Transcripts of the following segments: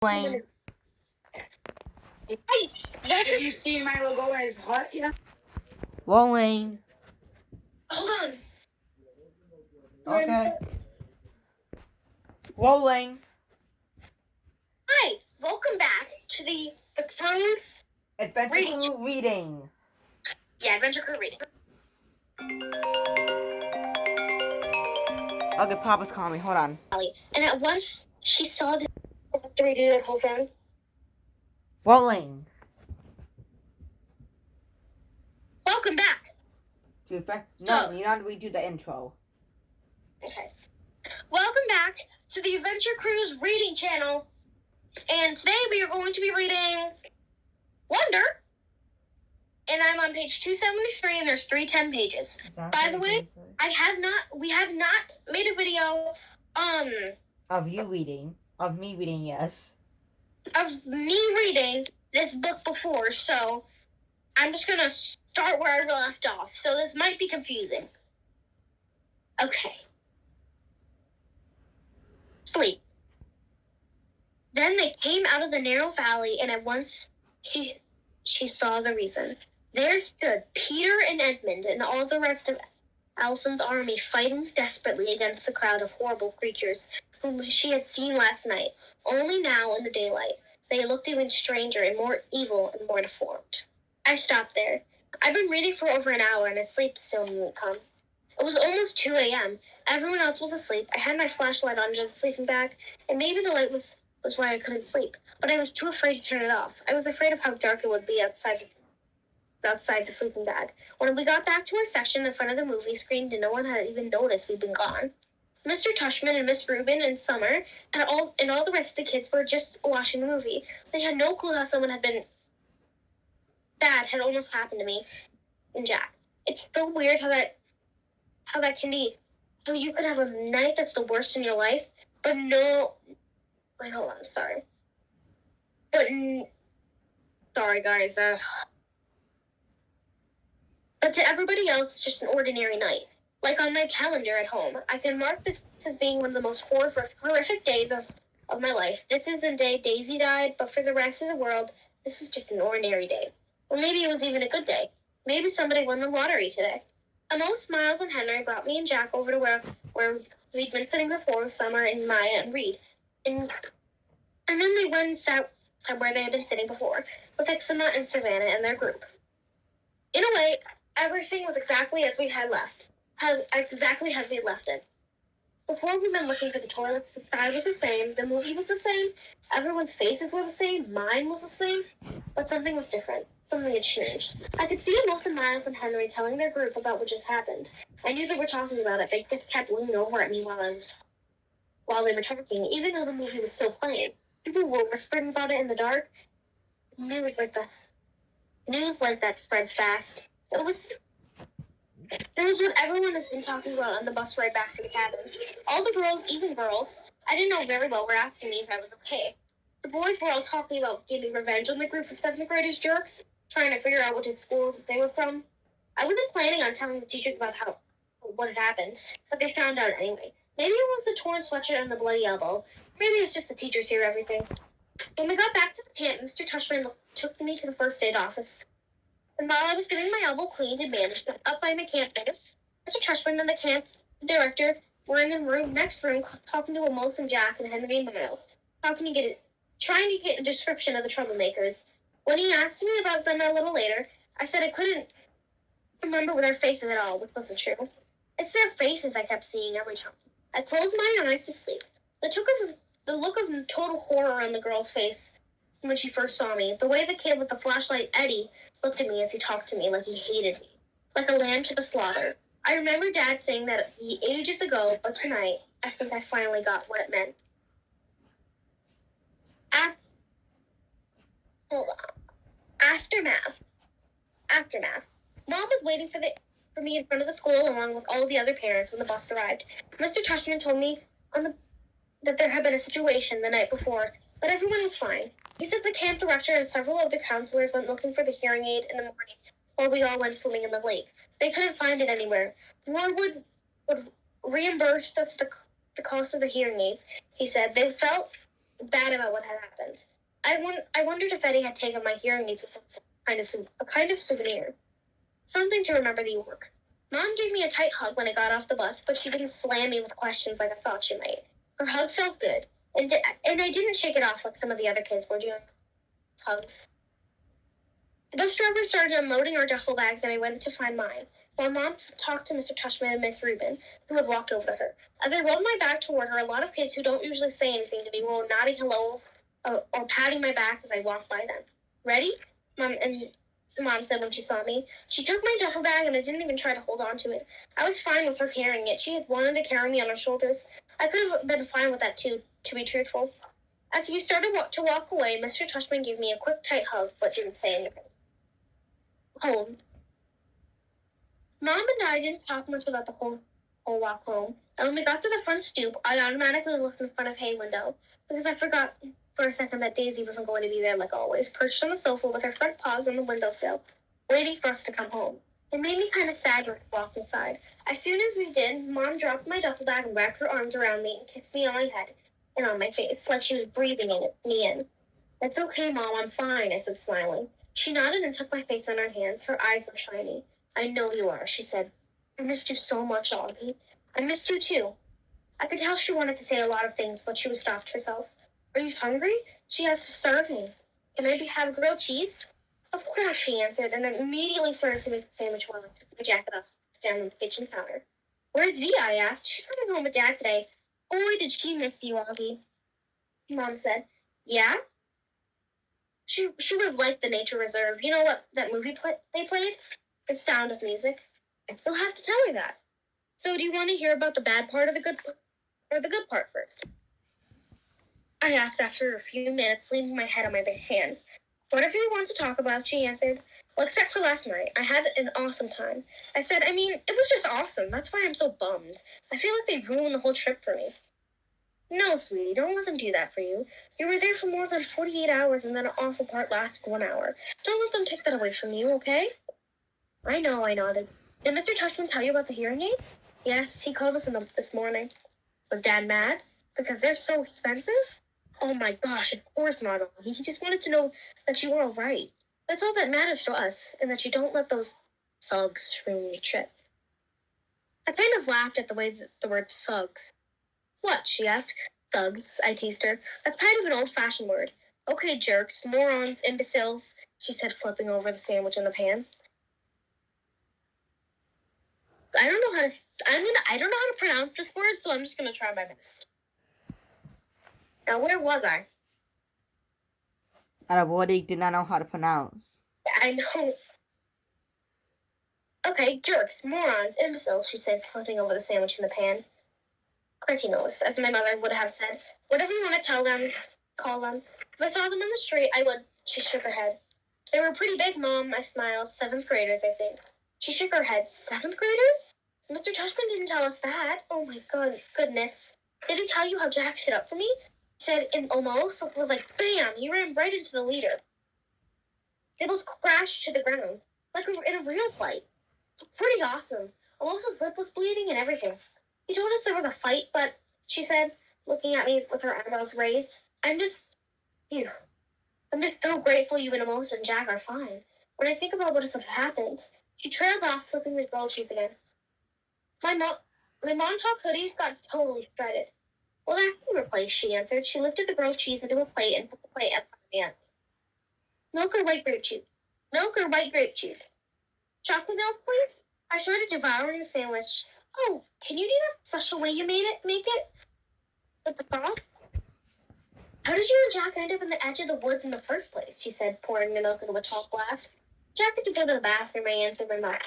Wayne. Have you seen my logo as hot yet? Rolling. Hold on. Okay. Rolling. Hi, welcome back to the Cruise Adventure Crew reading. Adventure Crew reading. Okay, Papa's calling me. Hold on. And at once she saw the. Do we do that whole thing? Rolling. Welcome back. No, you don't redo the intro. Okay. Welcome back to the Adventure Cruise reading channel. And today we are going to be reading Wonder. And I'm on page 273, and there's 310 pages. By the way, we have not made a video, of you reading, of me reading, yes. Of me reading this book before, so I'm just gonna start where I left off. So this might be confusing. Okay. Sleep. Then they came out of the narrow valley, and at once she saw the reason. There stood Peter and Edmund and all the rest of Allison's army fighting desperately against the crowd of horrible creatures whom she had seen last night. Only now, in the daylight, they looked even stranger and more evil and more deformed. I stopped there. I've been reading for over an hour, and his sleep still didn't come. It was almost 2 a.m. Everyone else was asleep. I had my flashlight on under the sleeping bag, and maybe the light was why I couldn't sleep. But I was too afraid to turn it off. I was afraid of how dark it would be outside the sleeping bag. When we got back to our section in front of the movie screen, no one had even noticed we'd been gone. Mr. Tushman and Miss Rubin and Summer and all the rest of the kids were just watching the movie. They had no clue how someone had almost happened to me and Jack. It's so weird how that can be. How you could have a night that's the worst in your life, but no. Wait, hold on. Sorry. Sorry, guys. But to everybody else, it's just an ordinary night. Like on my calendar at home, I can mark this as being one of the most horrific days of my life. This is the day Daisy died, but for the rest of the world, this is just an ordinary day. Or maybe it was even a good day. Maybe somebody won the lottery today. Most Miles and Henry brought me and Jack over to where we'd been sitting before with Summer and Maya and Reed. And then they went and sat where they had been sitting before, with Ixima and Savannah and their group. In a way, everything was exactly as we had left. Exactly as we had left it. Before we went looking for the toilets, the sky was the same, the movie was the same, everyone's faces were the same, mine was the same, but something was different. Something had changed. I could see most of Miles and Henry telling their group about what just happened. I knew they were talking about it. They just kept leaning over at me while they were talking, even though the movie was still playing. People were whispering about it in the dark. News like that spreads fast. It was what everyone has been talking about on the bus ride back to the cabins. All the girls, even girls I didn't know very well, were asking me if I was okay. The boys were all talking about getting revenge on the group of 7th graders jerks, trying to figure out which school they were from. I wasn't planning on telling the teachers about what had happened, but they found out anyway. Maybe it was the torn sweatshirt and the bloody elbow. Maybe it was just the teachers hear everything. When we got back to the camp, Mr. Tushman took me to the first aid office. And while I was getting my elbow cleaned and bandaged up by my camp nurse, Mr. Tushman and the camp director were in the next room talking to Amos and Jack and Henry and Miles, trying to get a description of the troublemakers. When he asked me about them a little later, I said I couldn't remember their faces at all, which wasn't true. It's their faces I kept seeing every time. I closed my eyes to sleep. The look of total horror on the girl's face when she first saw me, the way the kid with the flashlight, Eddie, looked at me as he talked to me like he hated me, like a lamb to the slaughter. I remember Dad saying that ages ago, but tonight, I think I finally got what it meant. Aftermath. Mom was waiting for me in front of the school along with all the other parents when the bus arrived. Mr. Tushman told me that there had been a situation the night before, but everyone was fine. He said the camp director and several other counselors went looking for the hearing aid in the morning while we all went swimming in the lake. They couldn't find it anywhere. Ward would reimburse us the cost of the hearing aids, he said. They felt bad about what had happened. I wondered if Eddie had taken my hearing aids with him, a kind of souvenir. Something to remember the work. Mom gave me a tight hug when I got off the bus, but she didn't slam me with questions like I thought she might. Her hug felt good, and I didn't shake it off like some of the other kids were doing. Hugs. The bus driver started unloading our duffel bags, and I went to find mine, while Mom talked to Mr. Tushman and Miss Rubin, who had walked over to her. As I rolled my bag toward her, a lot of kids who don't usually say anything to me were nodding hello or patting my back as I walked by them. Ready? Mom said when she saw me. She took my duffel bag, and I didn't even try to hold on to it. I was fine with her carrying it. She had wanted to carry me on her shoulders. I could have been fine with that too, to be truthful. As we started to walk away, Mr. Tushman gave me a quick, tight hug, but didn't say anything. Home. Mom and I didn't talk much about the whole walk home, and when we got to the front stoop, I automatically looked in front of hay window, because I forgot for a second that Daisy wasn't going to be there like always, perched on the sofa with her front paws on the windowsill, waiting for us to come home. It made me kind of sad when we walked inside. As soon as we did, Mom dropped my duffel bag and wrapped her arms around me and kissed me on my head and on my face, like she was breathing me in. That's okay, Mom, I'm fine, I said, smiling. She nodded and took my face in her hands. Her eyes were shiny. I know you are, she said. I missed you so much, Augie. I missed you too. I could tell she wanted to say a lot of things, but she was stopped herself. Are you hungry? She asked to serve me. Can I have grilled cheese? Of course, she answered, and immediately started to make the sandwich while I took my jacket off down on the kitchen counter. Where's Vi? I asked. She's coming home with Dad today. Boy, did she miss you, Augie. Mom said. Yeah? She would have liked the nature reserve. You know what that movie they played? The Sound of Music. You'll have to tell her that. So do you want to hear about the bad part of the good part first? I asked after a few minutes, leaning my head on my hand. Whatever you want to talk about, she answered. Well, except for last night. I had an awesome time. I said, it was just awesome. That's why I'm so bummed. I feel like they ruined the whole trip for me. No, sweetie, don't let them do that for you. You were there for more than 48 hours, and then an awful part lasted 1 hour. Don't let them take that away from you, okay? I know, I nodded. Did Mr. Tushman tell you about the hearing aids? Yes, he called us this morning. Was Dad mad? Because they're so expensive? Oh my gosh, of course not. He just wanted to know that you were all right. That's all that matters to us, and that you don't let those thugs ruin your trip. I kind of laughed at the way the word thugs. What? She asked. Thugs, I teased her. That's kind of an old-fashioned word. Okay, jerks, morons, imbeciles, she said, flipping over the sandwich in the pan. I don't know how to pronounce this word, so I'm just gonna try my best. Now, where was I? At a word he did not know how to pronounce. I know. Okay, jerks, morons, imbeciles, she said, flipping over the sandwich in the pan. Cretinos, as my mother would have said. Whatever you want to tell them, call them. If I saw them on the street, I would. She shook her head. They were pretty big, Mom, I smiled. 7th graders, I think. She shook her head. 7th graders? Mr. Tushman didn't tell us that. Oh my goodness. Did he tell you how Jack stood up for me? He said, and almost, it was like, bam, he ran right into the leader. They both crashed to the ground, like we were in a real fight. Pretty awesome. Almost lip was bleeding and everything. He told us there was a fight, but, she said, looking at me with her eyebrows raised, I'm just so grateful you and Amos and Jack are fine. When I think about what could have happened, she trailed off, flipping the grilled cheese again. My mom top hoodie got totally shredded. Well, that can be replaced, she answered. She lifted the grilled cheese into a plate and put the plate up on the end. Milk or white grape juice? Milk or white grape juice? Chocolate milk, please? I started devouring the sandwich. Oh, can you do that special way you make it? With the broth? How did you and Jack end up in the edge of the woods in the first place? She said, pouring the milk into a tall glass. Jack had to go to the bathroom, I answered my mouth.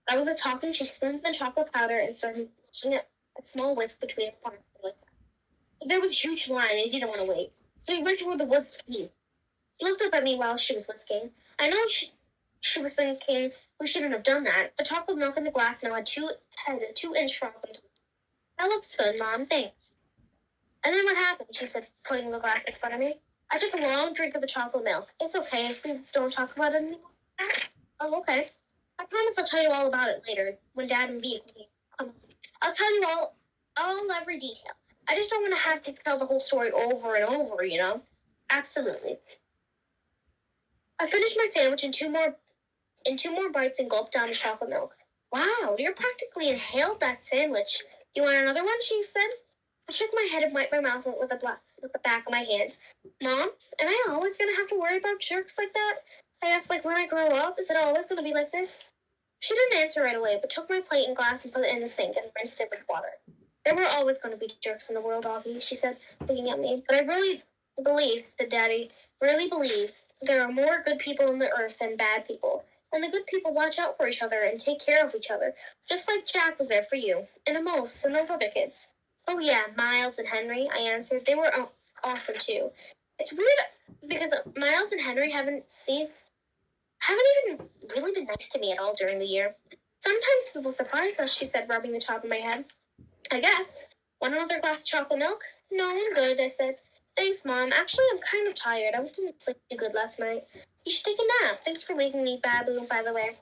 I was talking, she spun the chocolate powder and started pushing a small whisk between the parts. There was a huge line, and I didn't want to wait. So we went toward the woods to eat. She looked up at me while she was whisking. I know she was thinking we shouldn't have done that. The chocolate milk in the glass now had a 2-inch frog into it. That looks good, Mom, thanks. And then what happened? She said, putting the glass in front of me. I took a long drink of the chocolate milk. It's okay if we don't talk about it anymore. Oh, okay. I promise I'll tell you all about it later, when Dad and Bea come. I'll tell you all every detail. I just don't want to have to tell the whole story over and over, you know? Absolutely. I finished my sandwich in two more bites and gulped down the chocolate milk. Wow, you practically inhaled that sandwich. You want another one? She said. I shook my head and wiped my mouth with the back of my hand. Mom, am I always gonna have to worry about jerks like that? I asked, like, when I grow up, is it always gonna be like this? She didn't answer right away, but took my plate and glass and put it in the sink and rinsed it with water. There were always going to be jerks in the world, Augie, she said, looking at me. But I really believe, said Daddy, really believes there are more good people on the earth than bad people. And the good people watch out for each other and take care of each other, just like Jack was there for you, and Amos, and those other kids. Oh yeah, Miles and Henry, I answered. They were awesome too. It's weird because Miles and Henry haven't even really been nice to me at all during the year. Sometimes people surprise us, she said, rubbing the top of my head. I guess. Want another glass of chocolate milk? No, I'm good, I said. Thanks, Mom. Actually, I'm kind of tired. I didn't sleep too good last night. You should take a nap. Thanks for leaving me, Babu, by the way.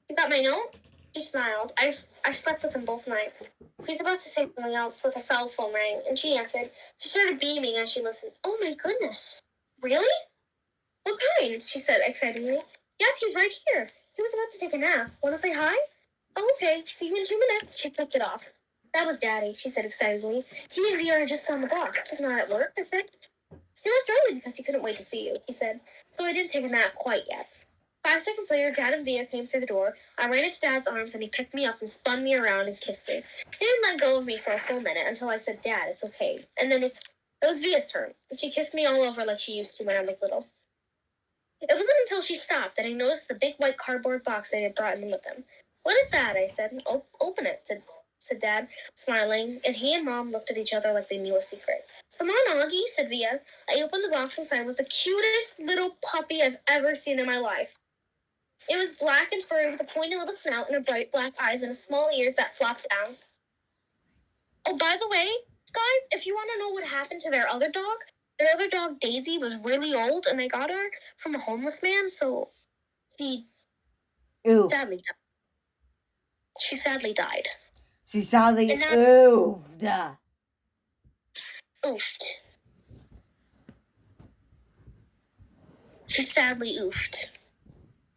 You got my note? She smiled. I slept with him both nights. He was about to say something else with her cell phone rang, and she answered. She started beaming as she listened. Oh, my goodness. Really? What kind? She said excitedly. Yep, he's right here. He was about to take a nap. Want to say hi? Oh, okay. See you in 2 minutes. She flipped it off. That was Daddy, she said excitedly. He and Via are just on the block. He's not at work, I said. He left early because he couldn't wait to see you, he said. So I didn't take a nap quite yet. 5 seconds later, Dad and Via came through the door. I ran into Dad's arms and he picked me up and spun me around and kissed me. He didn't let go of me for a full minute until I said, Dad, it's okay. And then it was Via's turn, and she kissed me all over like she used to when I was little. It wasn't until she stopped that I noticed the big white cardboard box they had brought in with them. What is that? I said. Open it, said Dad, smiling, and he and Mom looked at each other like they knew a secret. Come on, Augie, said Via. I opened the box inside was the cutest little puppy I've ever seen in my life. It was black and furry with a pointy little snout and a bright black eyes and small ears that flopped down. Oh, by the way, guys, if you want to know what happened to their other dog, Daisy, was really old, and they got her from a homeless man, so she sadly died. She sadly died. She sadly oofed. Oofed. She sadly oofed.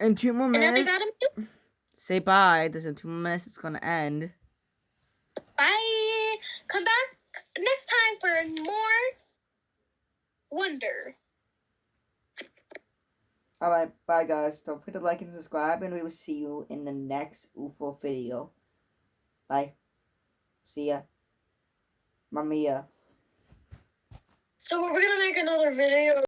In 2 more minutes. And now they got him too. Say bye. There's in 2 more minutes. It's gonna end. Bye. Come back next time for more wonder. Alright, bye guys. Don't forget to like and subscribe, and we will see you in the next UFO video. Bye. See ya. Mamma mia. So we're gonna make another video.